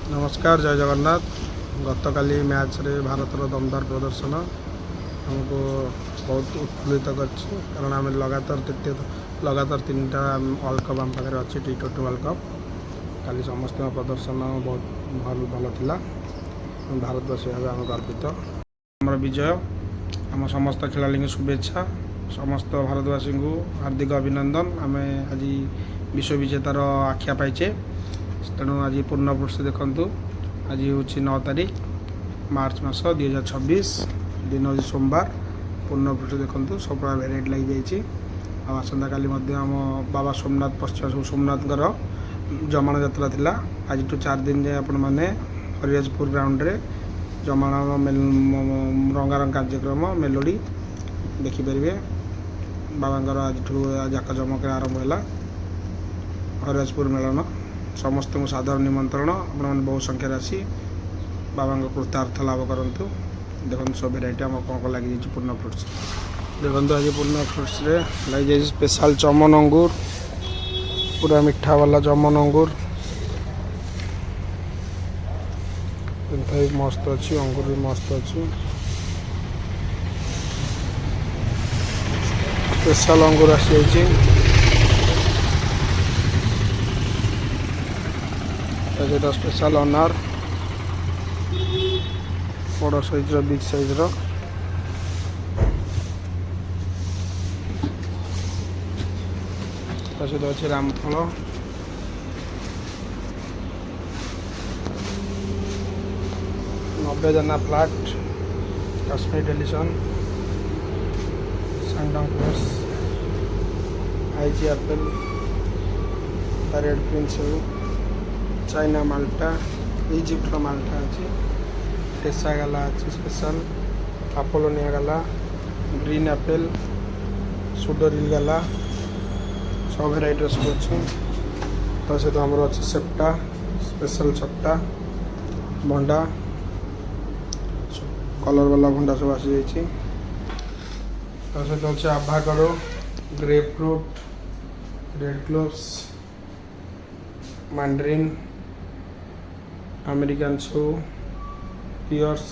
नमस्कार जय जगन्नाथ। गतकाली मैच रे भारतर दमदार प्रदर्शन हमको बहुत उत्फुल्लित कारण आम लगातार 3टा वर्ल्ड कप आम पाखे अच्छी T20 वर्ल्ड कप। काली समस्त प्रदर्शन बहुत भल था। भारतवासी भाव आम गर्वित। आम विजय आम समस्त खेलाड़ी शुभेच्छा। समस्त भारतवासी को हार्दिक अभिनंदन। आम आज विश्व विजेतार आख्या पाइचे। तेणु आज पूर्ण पुरुष देखु आज हूँ 9 तारीख मार्च मास 2026 दिन हूँ सोमवार। पूर्ण पुरुष देखु सब भेराइट लगी जाइए। आसंता काली आम बाबा सोमनाथ पश्चिम सोमनाथ जमाण यात्रा थिला। आज 4 दिन जाए आपण मैंने हरिराजपुर ग्राउंड रे जमाण रंगारंग कार्यक्रम मेलोडी देखिपारे। बाबा आज जाक जमक आरंभ है हरिराजपुर मेलन। समस्त को साधारण निमंत्रण। आपने बहुत संख्यार आसी बाबा कृतार्थ लाभ करूँ। देखो सब भेराइटी आम कौन लगी पूर्ण फ्रुट्स देखो। आज पूर्ण फ्रुट्स लगी जाए स्पेशल चमन अंगूर पूरा मीठा वाला चमन अंगूर मस्त अच्छी। अंगूर भी मस्त अच्छी। स्पेशल अंगूर आसी स्पेशल अनार बड़ साइज बिग साइज सहित अच्छे रामफल नब्बे दाना फ्लाट काश्मीर डेलिशन सैंडंग प्लस आईजी apple red prince China Malta Egypt Malta अच्छी। टेसा गाला अच्छी स्पेशल अपोलोनिया गाला ग्रीन एप्पल सुडोरिल गाला सब भेराइटर सब अच्छे। तो सहित आमर अच्छे सेप्टा स्पेशल सेप्टा भंडा कलर वाला भंडा सब आसी जाइए। तो सहित अच्छे avocado grapefruit red globes mandarin American शो पियर्स